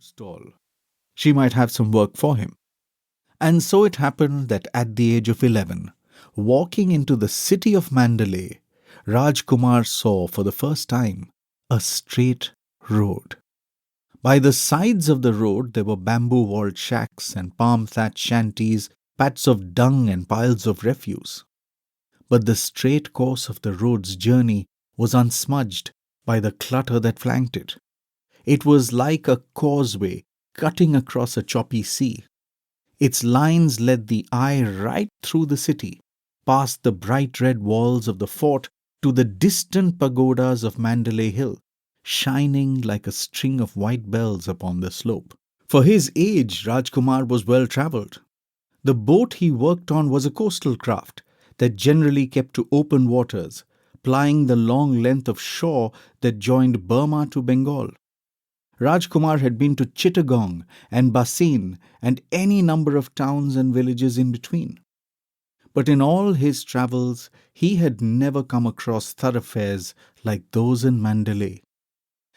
stall. She might have some work for him. And so it happened that at the age of 11, walking into the city of Mandalay, Rajkumar saw for the first time a straight road. By the sides of the road there were bamboo-walled shacks and palm-thatched shanties, pats of dung and piles of refuse. But the straight course of the road's journey was unsmudged by the clutter that flanked it. It was like a causeway cutting across a choppy sea. Its lines led the eye right through the city, past the bright red walls of the fort to the distant pagodas of Mandalay Hill, shining like a string of white bells upon the slope. For his age, Rajkumar was well travelled. The boat he worked on was a coastal craft that generally kept to open waters, plying the long length of shore that joined Burma to Bengal. Rajkumar had been to Chittagong and Bassein and any number of towns and villages in between. But in all his travels, he had never come across thoroughfares like those in Mandalay.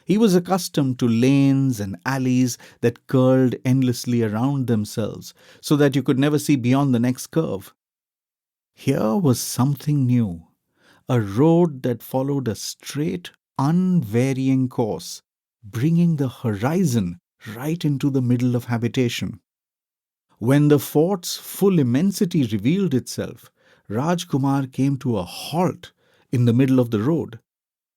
He was accustomed to lanes and alleys that curled endlessly around themselves so that you could never see beyond the next curve. Here was something new, a road that followed a straight, unvarying course, bringing the horizon right into the middle of habitation. When the fort's full immensity revealed itself, Rajkumar came to a halt in the middle of the road.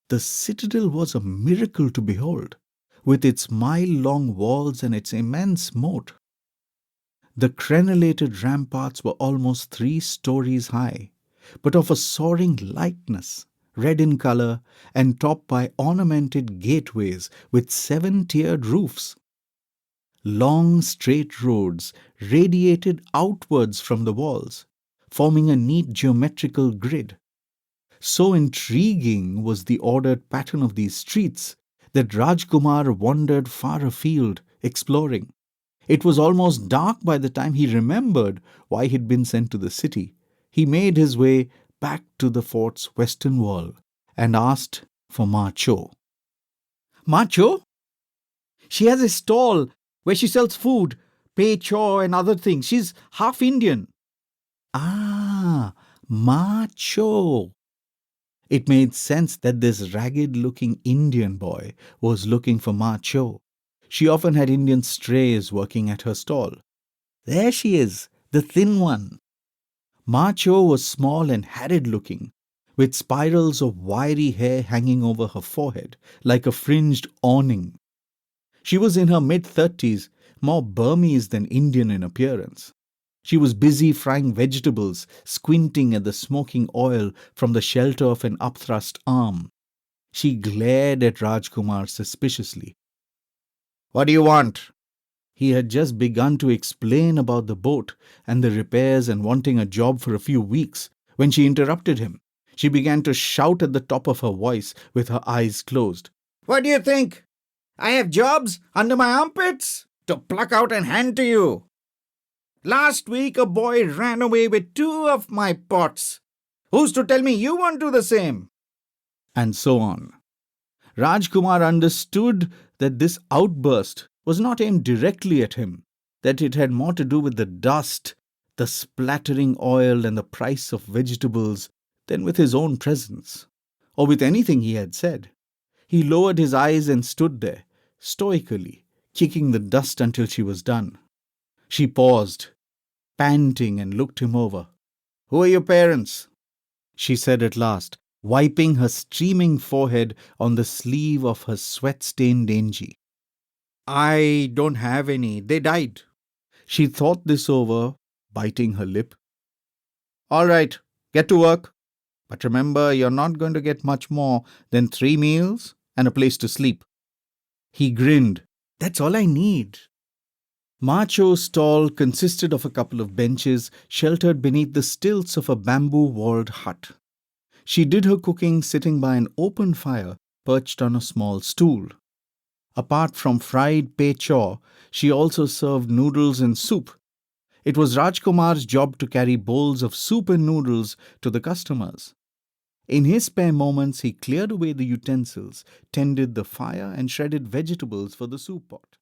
The citadel was a miracle to behold, with its mile-long walls and its immense moat. The crenellated ramparts were almost 3 stories high, but of a soaring lightness, red in colour and topped by ornamented gateways with 7-tiered roofs. Long straight roads radiated outwards from the walls, forming a neat geometrical grid. So intriguing was the ordered pattern of these streets that Rajkumar wandered far afield, exploring. It was almost dark by the time he remembered why he'd been sent to the city. He made his way back to the fort's western wall and asked for Ma Cho. Ma Cho? She has a stall where she sells food, pei chow and other things. She's half Indian. Ah, Ma Cho. It made sense that this ragged-looking Indian boy was looking for Ma Cho. She often had Indian strays working at her stall. There she is, the thin one. Ma Cho was small and harried-looking, with spirals of wiry hair hanging over her forehead like a fringed awning. She was in her mid-30s, more Burmese than Indian in appearance. She was busy frying vegetables, squinting at the smoking oil from the shelter of an upthrust arm. She glared at Rajkumar suspiciously. What do you want? He had just begun to explain about the boat and the repairs and wanting a job for a few weeks when she interrupted him. She began to shout at the top of her voice with her eyes closed. What do you think? I have jobs under my armpits to pluck out and hand to you. Last week a boy ran away with 2 of my pots. Who's to tell me you won't do the same? And so on. Rajkumar understood that this outburst was not aimed directly at him, that it had more to do with the dust, the splattering oil and the price of vegetables than with his own presence, or with anything he had said. He lowered his eyes and stood there, stoically, kicking the dust until she was done. She paused, panting, and looked him over. Who are your parents? She said at last, wiping her streaming forehead on the sleeve of her sweat-stained Angie. I don't have any. They died. She thought this over, biting her lip. All right, get to work. But remember, you're not going to get much more than 3 meals and a place to sleep. He grinned. That's all I need. Ma Cho's stall consisted of a couple of benches sheltered beneath the stilts of a bamboo-walled hut. She did her cooking sitting by an open fire perched on a small stool. Apart from fried pei chow, she also served noodles and soup. It was Rajkumar's job to carry bowls of soup and noodles to the customers. In his spare moments, he cleared away the utensils, tended the fire, and shredded vegetables for the soup pot.